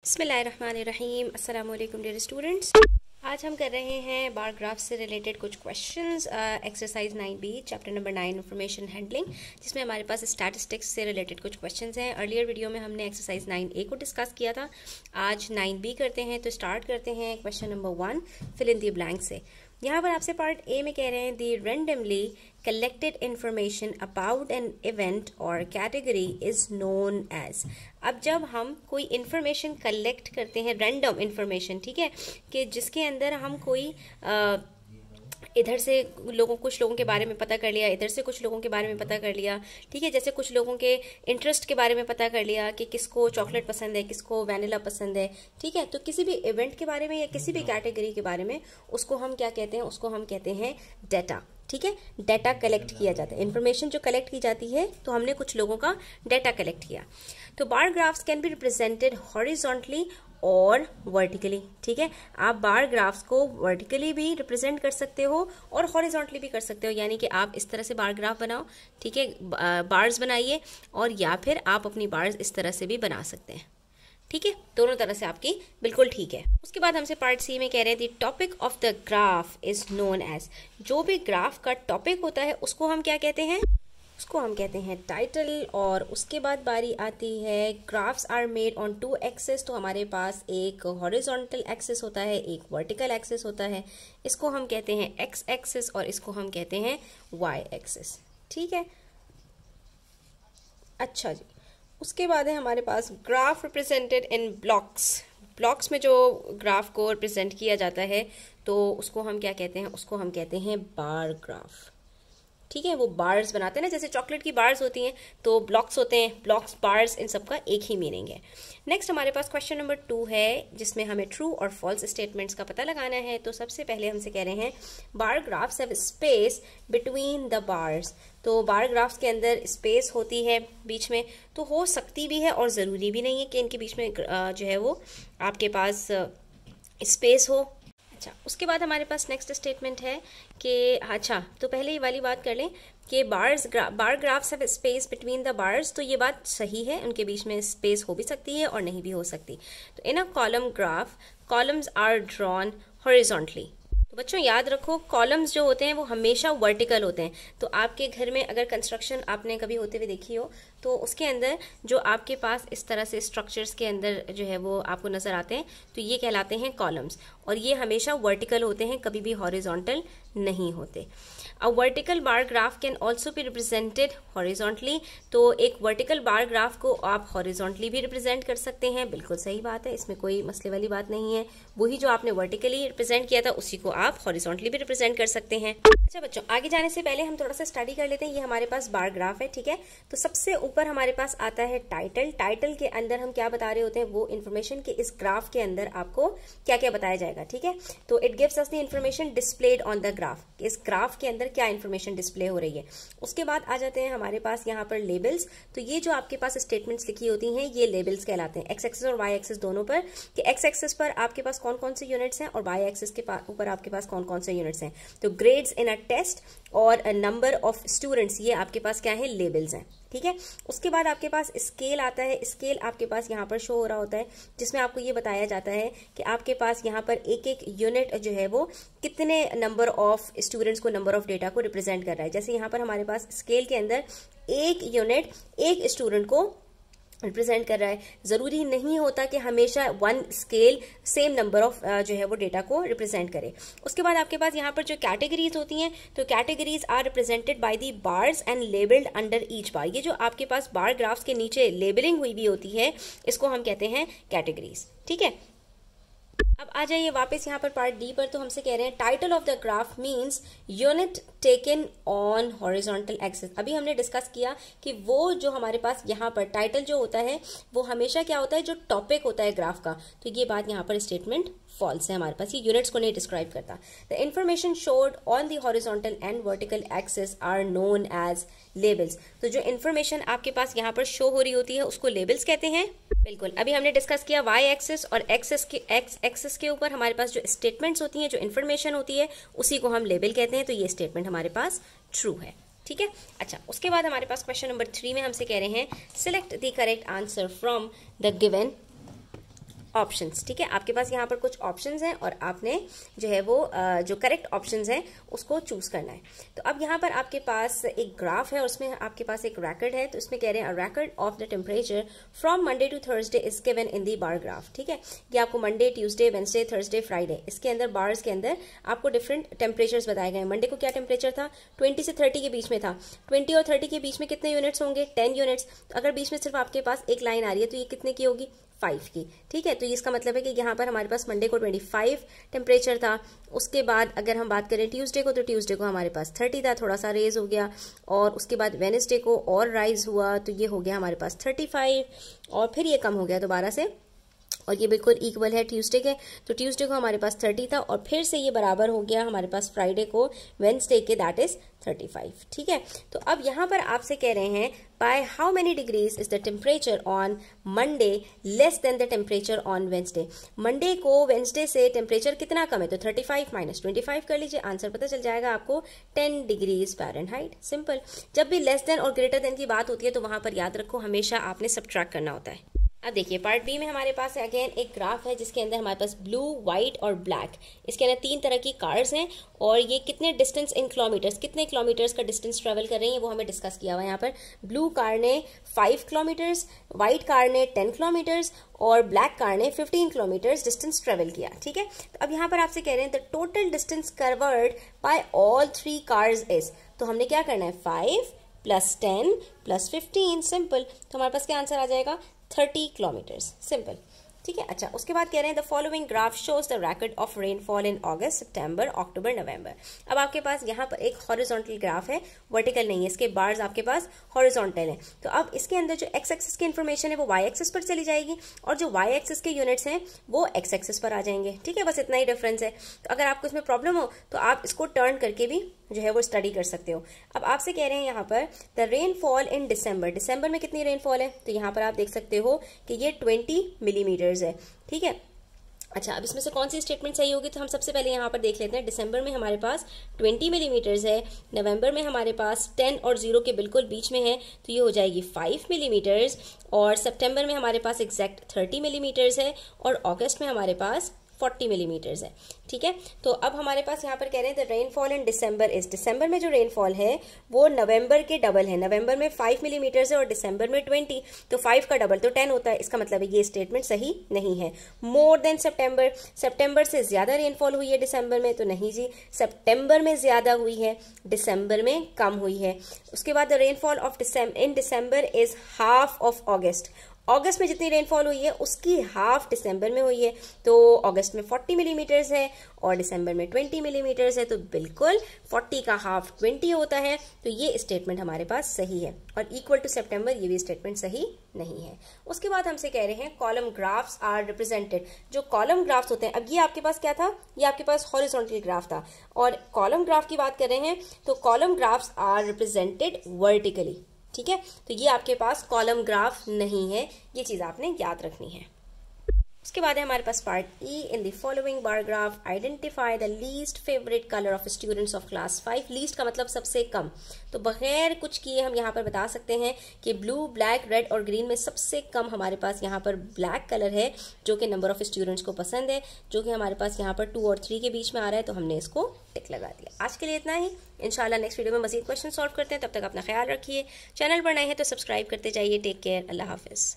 बिस्मिल्लाहिर्रहमानिर्रहीम। अस्सलाम वालेकुम डियर स्टूडेंट्स। आज हम कर रहे हैं बार ग्राफ से रिलेटेड कुछ questions exercise 9B chapter number 9 information handling, जिसमें हमारे पास स्टैटिस्टिक्स से रिलेटेड कुछ क्वेश्चंस हैं। अर्लियर वीडियो में हमने एक्सरसाइज 9A को डिस्कस किया था। आज 9B करते हैं, तो स्टार्ट करते हैं question number 1 fill in the blank से। यहाँ पर आपसे पार्ट ए में कह रहे हैं the randomly collected information about an event और कैटेगरी इज नोन एज। अब जब हम कोई इंफॉर्मेशन कलेक्ट करते हैं, रैंडम इंफॉर्मेशन, ठीक है, कि जिसके अंदर हम कोई इधर से कुछ लोगों के बारे में पता कर लिया, इधर से कुछ लोगों के बारे में पता कर लिया, ठीक है, जैसे कुछ लोगों के इंटरेस्ट के बारे में पता कर लिया कि किसको चॉकलेट पसंद है, किसको वैनिला पसंद है, ठीक है। तो किसी भी इवेंट के बारे में या किसी भी कैटेगरी के बारे में उसको हम क्या कहते हैं, उसको हम कहते हैं डेटा, ठीक है। डेटा कलेक्ट किया जाता है, इंफॉर्मेशन जो कलेक्ट की जाती है, तो हमने कुछ लोगों का डेटा कलेक्ट किया। तो बार graphs can be represented horizontally और वर्टिकली, ठीक है। आप बार ग्राफ्स को वर्टिकली भी रिप्रेजेंट कर सकते हो और हॉरिजॉन्टली भी कर सकते हो, यानी कि आप इस तरह से बार ग्राफ बनाओ, ठीक है, बार्स बनाइए, और या फिर आप अपनी बार्स इस तरह से भी बना सकते हैं, ठीक है। दोनों तरह से आपकी बिल्कुल ठीक है। उसके बाद हमसे पार्ट सी में कह रहे हैं the topic of the graph is known as. जो भी ग्राफ का टॉपिक होता है उसको हम क्या कहते हैं, उसको हम कहते हैं टाइटल। और उसके बाद बारी आती है graphs are made on 2 axes. तो हमारे पास एक हॉरिजॉन्टल एक्सेस होता है, एक वर्टिकल एक्सेस होता है। इसको हम कहते हैं एक्स एक्सेस और इसको हम कहते हैं वाई एक्सेस, ठीक है। अच्छा जी, उसके बाद है हमारे पास graph represented in blocks. Blocks में जो ग्राफ को रिप्रेजेंट किया जाता है तो उसको हम क्या कहते हैं, उसको हम कहते हैं बार ग्राफ, ठीक है। वो बार्स बनाते हैं ना, जैसे चॉकलेट की बार्स होती हैं, तो ब्लॉक्स होते हैं, ब्लॉक्स, बार्स, इन सब का एक ही मीनिंग है। नेक्स्ट हमारे पास क्वेश्चन नंबर 2 है, जिसमें हमें ट्रू और फॉल्स स्टेटमेंट्स का पता लगाना है। तो सबसे पहले हमसे कह रहे हैं बार graphs have space between the bars. तो बार ग्राफ्स के अंदर स्पेस होती है बीच में, तो हो सकती भी है और ज़रूरी भी नहीं है कि इनके बीच में जो है वो आपके पास स्पेस हो। अच्छा, उसके बाद हमारे पास नेक्स्ट स्टेटमेंट है कि अच्छा, तो पहले ये वाली बात कर लें कि बार graphs have space between the bars. तो ये बात सही है, उनके बीच में स्पेस हो भी सकती है और नहीं भी हो सकती। तो in a column graph columns are drawn horizontally. तो बच्चों याद रखो, कॉलम्स जो होते हैं वो हमेशा वर्टिकल होते हैं। तो आपके घर में अगर कंस्ट्रक्शन आपने कभी होते हुए देखी हो, तो उसके अंदर जो आपके पास इस तरह से स्ट्रक्चर्स के अंदर जो है वो आपको नजर आते हैं, तो ये कहलाते हैं कॉलम्स, और ये हमेशा वर्टिकल होते हैं, कभी भी हॉरिजॉन्टल नहीं होते। A vertical bar graph can also be represented horizontally. तो एक वर्टिकल बार ग्राफ को आप हॉरिजॉन्टली भी रिप्रेजेंट कर सकते हैं, बिल्कुल सही बात है, इसमें कोई मसले वाली बात नहीं है। वही जो आपने वर्टिकली रिप्रेजेंट किया था उसी को आप हॉरिजॉन्टली भी रिप्रेजेंट कर सकते हैं। अच्छा बच्चों, आगे जाने से पहले हम थोड़ा सा स्टडी कर लेते हैं। ये हमारे पास बार ग्राफ है, ठीक है। तो सबसे ऊपर हमारे पास आता है टाइटल। टाइटल के अंदर हम क्या बता रहे होते हैं, वो इन्फॉर्मेशन के इस ग्राफ के अंदर आपको क्या क्या बताया जाएगा, ठीक है। तो it gives us the information displayed on the graph, इस ग्राफ के अंदर क्या इन्फॉर्मेशन डिस्प्ले हो रही है। उसके बाद आ जाते हैं हमारे पास यहाँ पर लेबल्स। तो ये जो आपके पास स्टेटमेंट्स लिखी होती हैं ये लेबल्स कहलाते हैं, एक्स एक्सेस और वाई एक्सेस दोनों पर, कि एक्स एक्सेस पर आपके पास कौन कौन से यूनिट्स हैं और वाई एक्सेस के ऊपर आपके पास कौन कौन से यूनिट्स हैं। तो ग्रेड्स इन अ टेस्ट और नंबर ऑफ स्टूडेंट्स, ये आपके पास क्या है, लेबल्स हैं, ठीक है। उसके बाद आपके पास स्केल आता है। स्केल आपके पास यहाँ पर शो हो रहा होता है, जिसमें आपको ये बताया जाता है कि आपके पास यहाँ पर एक एक यूनिट जो है वो कितने नंबर ऑफ स्टूडेंट्स को, नंबर ऑफ डेटा को रिप्रेजेंट कर रहा है। जैसे यहाँ पर हमारे पास स्केल के अंदर एक यूनिट एक स्टूडेंट को रिप्रेजेंट कर रहा है। जरूरी नहीं होता कि हमेशा one scale same number of जो है वो डेटा को रिप्रेजेंट करे। उसके बाद आपके पास यहाँ पर जो कैटेगरीज होती हैं, तो categories are represented by the bars and labelled under each bar. ये जो आपके पास बार ग्राफ्स के नीचे लेबलिंग हुई भी होती है, इसको हम कहते हैं कैटेगरीज, ठीक है। अब आ जाइए वापस यहाँ पर पार्ट डी पर। तो हमसे कह रहे हैं title of the graph means unit taken on horizontal axis. अभी हमने डिस्कस किया कि वो जो हमारे पास यहाँ पर टाइटल जो होता है वो हमेशा क्या होता है, जो टॉपिक होता है ग्राफ का। तो ये बात यहाँ पर स्टेटमेंट फॉल्स है, हमारे पास ये यूनिट्स को नहीं डिस्क्राइब करता। The information showed on the horizontal and vertical axis are known as labels. तो जो इन्फॉर्मेशन आपके पास यहाँ पर शो हो रही होती है उसको लेबल्स कहते हैं, बिल्कुल। अभी हमने डिस्कस किया वाई एक्सिस और एक्स एक्सिस के ऊपर हमारे पास जो स्टेटमेंट्स होती हैं, जो इन्फॉर्मेशन होती है, उसी को हम लेबल कहते हैं। तो ये स्टेटमेंट हमारे पास ट्रू है, ठीक है। अच्छा, उसके बाद हमारे पास क्वेश्चन नंबर 3 में हमसे कह रहे हैं select the correct answer from the given options, ठीक है। आपके पास यहाँ पर कुछ ऑप्शंस हैं और आपने जो है वो जो करेक्ट ऑप्शंस हैं उसको चूज करना है। तो अब यहाँ पर आपके पास एक ग्राफ है और उसमें आपके पास एक रैकेट है। तो इसमें कह रहे हैं racket of the temperature from Monday to Thursday is given in the bar graph, ठीक है। ये आपको Monday, Tuesday, Wednesday, Thursday, Friday, इसके अंदर बार्स के अंदर आपको डिफरेंट टेम्परेचर्स बताए गए हैं। मंडे को क्या टेम्परेचर था, 20 से 30 के बीच में था। 20 और 30 के बीच में कितने यूनिट्स होंगे, 10 यूनिट्स। अगर बीच में सिर्फ आपके पास एक लाइन आ रही है तो ये कितने की होगी, 5 की, ठीक है। तो इसका मतलब है कि यहाँ पर हमारे पास मंडे को 25 टेम्परेचर था। उसके बाद अगर हम बात करें ट्यूसडे को, तो ट्यूसडे को हमारे पास 30 था, थोड़ा सा रेज हो गया। और उसके बाद वेडनेसडे को और राइज हुआ तो ये हो गया हमारे पास 35 और फिर ये कम हो गया दोबारा से और ये बिल्कुल इक्वल है ट्यूसडे के। तो ट्यूसडे को हमारे पास 30 था और फिर से ये बराबर हो गया हमारे पास फ्राइडे को, वेडनेसडे के, दैट इज 35, ठीक है। तो अब यहाँ पर आपसे कह रहे हैं by how many degrees is the temperature on Monday less than the temperature on Wednesday. Monday को वेडनेसडे से टेम्परेचर कितना कम है, तो 35 माइनस 25 कर लीजिए, आंसर पता चल जाएगा आपको 10 डिग्रीज फ़ारेनहाइट। सिंपल। जब भी लेस देन और ग्रेटर देन की बात होती है तो वहां पर याद रखो हमेशा आपने सब्ट्रैक्ट करना होता है। अब देखिए पार्ट बी में हमारे पास अगेन एक ग्राफ है जिसके अंदर हमारे पास ब्लू, व्हाइट और ब्लैक, इसके अंदर 3 तरह की कार्स हैं और ये कितने डिस्टेंस इन किलोमीटर्स, कितने किलोमीटर्स का डिस्टेंस ट्रेवल कर रही है वो हमें डिस्कस किया हुआ है। यहाँ पर ब्लू कार ने 5 किलोमीटर्स, व्हाइट कार ने 10 किलोमीटर्स और ब्लैक कार ने 15 किलोमीटर्स डिस्टेंस ट्रेवल किया, ठीक है। तो अब यहाँ पर आपसे कह रहे हैं the total distance covered by all 3 cars is, तो हमने क्या करना है 5 + 10 + 15, सिंपल। तो हमारे पास क्या आंसर आ जाएगा 30 किलोमीटर्स, सिंपल, ठीक है। अच्छा, उसके बाद कह रहे हैं the following graph shows the racket of rainfall in August, September, October, November. अब आपके पास यहाँ पर एक हॉरिजॉन्टल ग्राफ है, वर्टिकल नहीं है, इसके बार्स आपके पास हॉरिजॉन्टल है। तो अब इसके अंदर जो एक्स एक्सिस की इन्फॉर्मेशन है वो वाई एक्सिस पर चली जाएगी और जो वाई एक्सिस के यूनिट्स हैं वो एक्स एक्सिस पर आ जाएंगे, ठीक है। बस इतना ही डिफरेंस है। तो अगर आपको इसमें प्रॉब्लम हो तो आप इसको टर्न करके भी जो है वो स्टडी कर सकते हो। अब आपसे कह रहे हैं यहाँ पर द रेनफॉल इन दिसंबर, दिसंबर में कितनी रेनफॉल है, तो यहाँ पर आप देख सकते हो कि ये 20 मिलीमीटर्स है, ठीक है। अच्छा, अब इसमें से कौन सी स्टेटमेंट सही होगी, तो हम सबसे पहले यहाँ पर देख लेते हैं। दिसंबर में हमारे पास 20 मिलीमीटर्स है, नवंबर में हमारे पास 10 और 0 के बिल्कुल बीच में है तो ये हो जाएगी 5 मिलीमीटर्स, और सितंबर में हमारे पास एग्जैक्ट 30 मिलीमीटर्स है और अगस्त में हमारे पास 40 मिलीमीटर्स है, ठीक है। तो अब हमारे पास यहाँ पर कह रहे हैं the rainfall in December is, दिसंबर में जो रेनफॉल है वो नवंबर के डबल है। नवंबर में 5 मिलीमीटर्स है और दिसंबर में 20, तो 5 का डबल तो 10 होता है। इसका मतलब है ये स्टेटमेंट सही नहीं है। मोर देन सितंबर, सितंबर से ज्यादा रेनफॉल हुई है दिसंबर में, तो नहीं जी, सितंबर में ज्यादा हुई है, दिसंबर में कम हुई है। उसके बाद the rainfall of in December is half of August, अगस्त में जितनी रेनफॉल हुई है उसकी हाफ दिसंबर में हुई है। तो अगस्त में 40 मिलीमीटर्स है और दिसंबर में 20 मिलीमीटर्स है, तो बिल्कुल 40 का हाफ 20 होता है। तो ये स्टेटमेंट हमारे पास सही है और इक्वल टू सितंबर, ये भी स्टेटमेंट सही नहीं है। उसके बाद हमसे कह रहे हैं कॉलम ग्राफ्स आर रिप्रेजेंटेड, जो कॉलम ग्राफ्स होते हैं, अब ये आपके पास क्या था, ये आपके पास हॉरिजॉन्टल ग्राफ था और कॉलम ग्राफ की बात कर रहे हैं तो column graphs are represented vertically, ठीक है। तो ये आपके पास कॉलम ग्राफ नहीं है, ये चीज आपने याद रखनी है। उसके बाद है हमारे पास part E, in the following bar graph identify the least favourite colour of students of class 5। Least का मतलब सबसे कम, तो बगैर कुछ किए हम यहाँ पर बता सकते हैं कि ब्लू, ब्लैक, रेड और ग्रीन में सबसे कम हमारे पास यहाँ पर ब्लैक कलर है जो कि नंबर ऑफ स्टूडेंट्स को पसंद है, जो कि हमारे पास यहाँ पर 2 और 3 के बीच में आ रहा है, तो हमने इसको टिक लगा दिया। आज के लिए इतना ही, इंशाल्लाह नेक्स्ट वीडियो में मजीद क्वेश्चन सॉल्व करते हैं। तब तक अपना ख्याल रखिए, चैनल पर नए हैं तो सब्सक्राइब करते जाइए। टेक केयर, अल्लाह हाफिज।